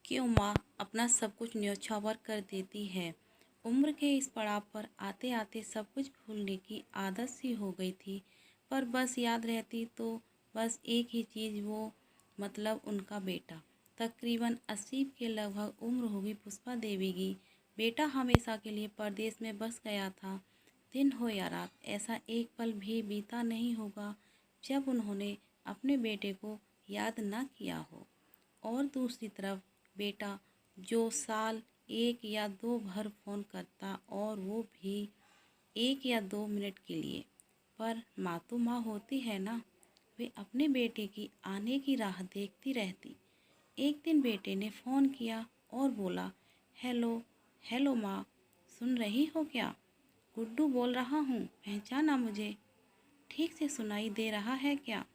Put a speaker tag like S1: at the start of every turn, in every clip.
S1: क्यों माँ अपना सब कुछ न्योछावर कर देती है। उम्र के इस पड़ाव पर आते आते सब कुछ भूलने की आदत सी हो गई थी। पर बस याद रहती तो बस एक ही चीज़, वो मतलब उनका बेटा। तकरीबन 80 के लगभग उम्र होगी पुष्पा देवी की। बेटा हमेशा के लिए परदेश में बस गया था। दिन हो या रात, ऐसा एक पल भी बीता नहीं होगा जब उन्होंने अपने बेटे को याद न किया हो। और दूसरी तरफ बेटा, जो साल एक या दो भर फ़ोन करता, और वो भी 1 या 2 मिनट के लिए। पर माँ तो माँ होती है ना, वे अपने बेटे की आने की राह देखती रहती। एक दिन बेटे ने फ़ोन किया और बोला, हेलो। हेलो माँ, सुन रही हो क्या? गुड्डू बोल रहा हूँ, पहचाना मुझे? ठीक से सुनाई दे रहा है क्या?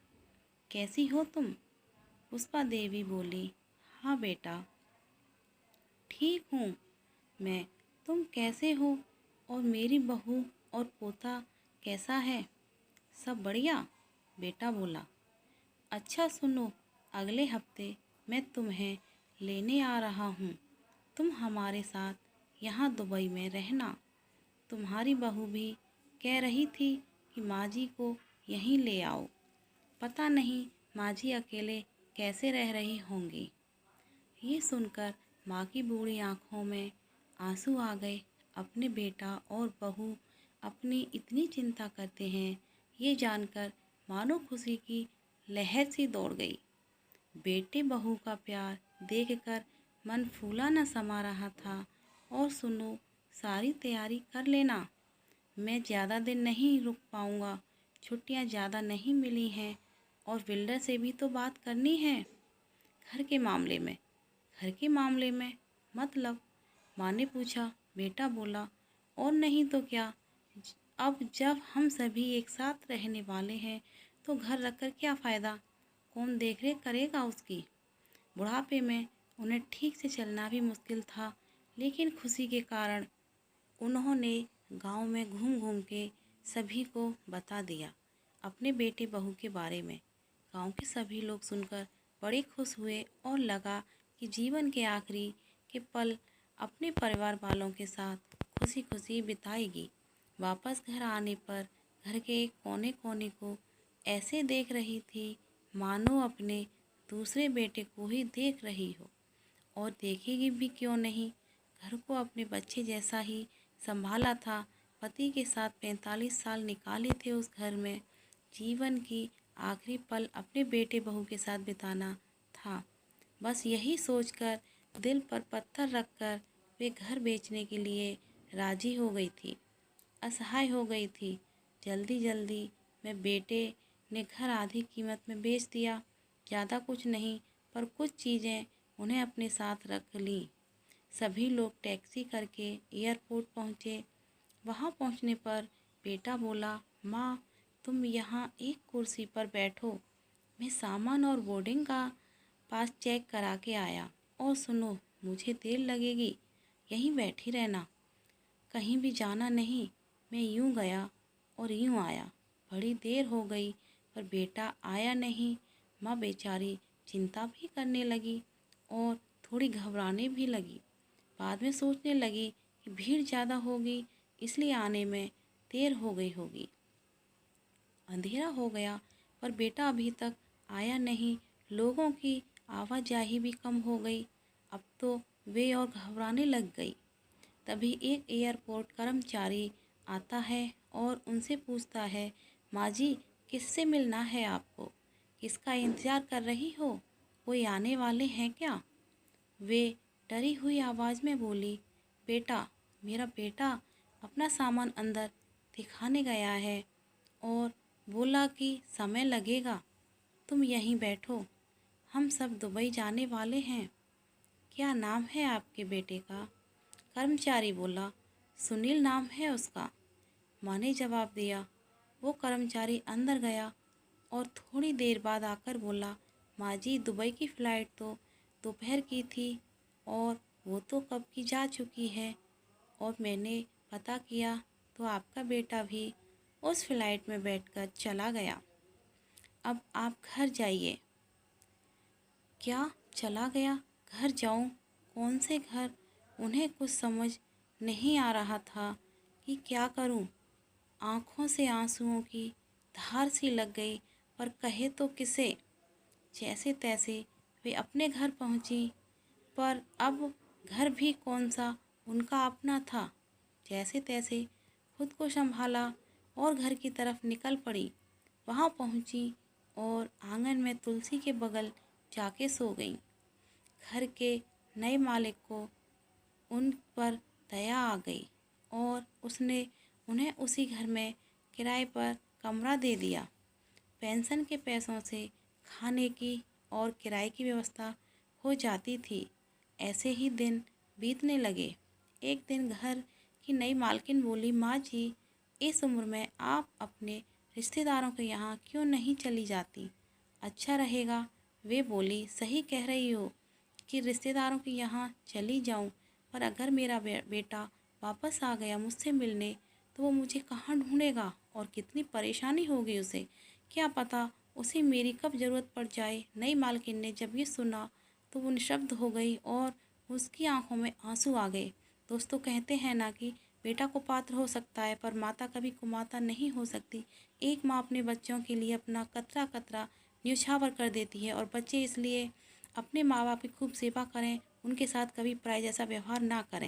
S1: कैसी हो तुम? पुष्पा देवी बोली, हाँ बेटा, ठीक हूँ मैं। तुम कैसे हो? और मेरी बहू और पोता कैसा है? सब बढ़िया, बेटा बोला। अच्छा सुनो, अगले हफ्ते मैं तुम्हें लेने आ रहा हूँ। तुम हमारे साथ यहाँ दुबई में रहना। तुम्हारी बहू भी कह रही थी कि माँ जी को यहीं ले आओ। पता नहीं माँ जी अकेले कैसे रह रही होंगी। ये सुनकर माँ की बूढ़ी आंखों में आंसू आ गए। अपने बेटा और बहू अपनी इतनी चिंता करते हैं, ये जानकर मानो खुशी की लहर सी दौड़ गई। बेटे बहू का प्यार देखकर मन फूला न समा रहा था। और सुनो, सारी तैयारी कर लेना, मैं ज़्यादा दिन नहीं रुक पाऊँगा। छुट्टियाँ ज़्यादा नहीं मिली हैं और बिल्डर से भी तो बात करनी है घर के मामले में। घर के मामले में मतलब? माँ ने पूछा। बेटा बोला, और नहीं तो क्या। अब जब हम सभी एक साथ रहने वाले हैं तो घर रखकर क्या फ़ायदा? कौन देख रेख करेगा उसकी? बुढ़ापे में उन्हें ठीक से चलना भी मुश्किल था, लेकिन खुशी के कारण उन्होंने गांव में घूम घूम के सभी को बता दिया अपने बेटे बहू के बारे में। गांव के सभी लोग सुनकर बड़े खुश हुए और लगा कि जीवन के आखिरी के पल अपने परिवार वालों के साथ खुशी खुशी बिताएगी। वापस घर आने पर घर के एक कोने कोने को ऐसे देख रही थी मानो अपने दूसरे बेटे को ही देख रही हो। और देखेगी भी क्यों नहीं, घर को अपने बच्चे जैसा ही संभाला था। पति के साथ 45 साल निकाले थे उस घर में। जीवन की आखिरी पल अपने बेटे बहू के साथ बिताना था। बस यही सोचकर दिल पर पत्थर रखकर वे घर बेचने के लिए राजी हो गई थी। असहाय हो गई थी। जल्दी जल्दी में बेटे ने घर आधी कीमत में बेच दिया। ज़्यादा कुछ नहीं, पर कुछ चीज़ें उन्हें अपने साथ रख ली। सभी लोग टैक्सी करके एयरपोर्ट पहुँचे। वहाँ पहुँचने पर बेटा बोला, माँ तुम यहाँ एक कुर्सी पर बैठो, मैं सामान और बोर्डिंग का पास चेक करा के आया। और सुनो, मुझे देर लगेगी, यहीं बैठी रहना, कहीं भी जाना नहीं। मैं यूं गया और यूं आया, बड़ी देर हो गई पर बेटा आया नहीं। माँ बेचारी चिंता भी करने लगी और थोड़ी घबराने भी लगी। बाद में सोचने लगी कि भीड़ ज़्यादा होगी, इसलिए आने में देर हो गई होगी। अंधेरा हो गया पर बेटा अभी तक आया नहीं। लोगों की आवाजाही भी कम हो गई। अब तो वे और घबराने लग गई। तभी एक एयरपोर्ट कर्मचारी आता है और उनसे पूछता है, माँ जी किससे मिलना है आपको? किसका इंतज़ार कर रही हो? कोई आने वाले हैं क्या? वे डरी हुई आवाज़ में बोली, बेटा, मेरा बेटा अपना सामान अंदर दिखाने गया है और बोला कि समय लगेगा, तुम यहीं बैठो, हम सब दुबई जाने वाले हैं। क्या नाम है आपके बेटे का? कर्मचारी बोला, सुनील नाम है उसका। माँ ने जवाब दिया। वो कर्मचारी अंदर गया और थोड़ी देर बाद आकर बोला, माँ जी दुबई की फ़्लाइट तो दोपहर की थी और वो तो कब की जा चुकी है। और मैंने पता किया तो आपका बेटा भी उस फ़्लाइट में बैठकर चला गया। अब आप घर जाइए। क्या चला गया? घर जाऊं, कौन से घर? उन्हें कुछ समझ नहीं आ रहा था कि क्या करूं। आंखों से आंसुओं की धार सी लग गई, पर कहे तो किसे। जैसे तैसे वे अपने घर पहुंची, पर अब घर भी कौन सा उनका अपना था। जैसे तैसे खुद को संभाला और घर की तरफ निकल पड़ी। वहां पहुंची और आंगन में तुलसी के बगल जाके सो गई। घर के नए मालिक को उन पर दया आ गई और उसने उन्हें उसी घर में किराए पर कमरा दे दिया। पेंशन के पैसों से खाने की और किराए की व्यवस्था हो जाती थी। ऐसे ही दिन बीतने लगे। एक दिन घर की नई मालकिन बोली, माँ जी, इस उम्र में आप अपने रिश्तेदारों के यहाँ क्यों नहीं चली जाती? अच्छा रहेगा। वे बोली, सही कह रही हो कि रिश्तेदारों के यहाँ चली जाऊँ, पर अगर मेरा बेटा वापस आ गया मुझसे मिलने, तो वो मुझे कहाँ ढूंढेगा और कितनी परेशानी होगी उसे। क्या पता उसे मेरी कब ज़रूरत पड़ जाए। नई मालकिन ने जब ये सुना तो वो निशब्द हो गई और उसकी आंखों में आंसू आ गए। दोस्तों, कहते हैं ना कि बेटा कुपात्र हो सकता है, पर माता कभी कुमाता नहीं हो सकती। एक माँ अपने बच्चों के लिए अपना कतरा कतरा न्योछावर कर देती है, और बच्चे इसलिए अपने माँ बाप की खूब सेवा करें, उनके साथ कभी पराई जैसा व्यवहार ना करें।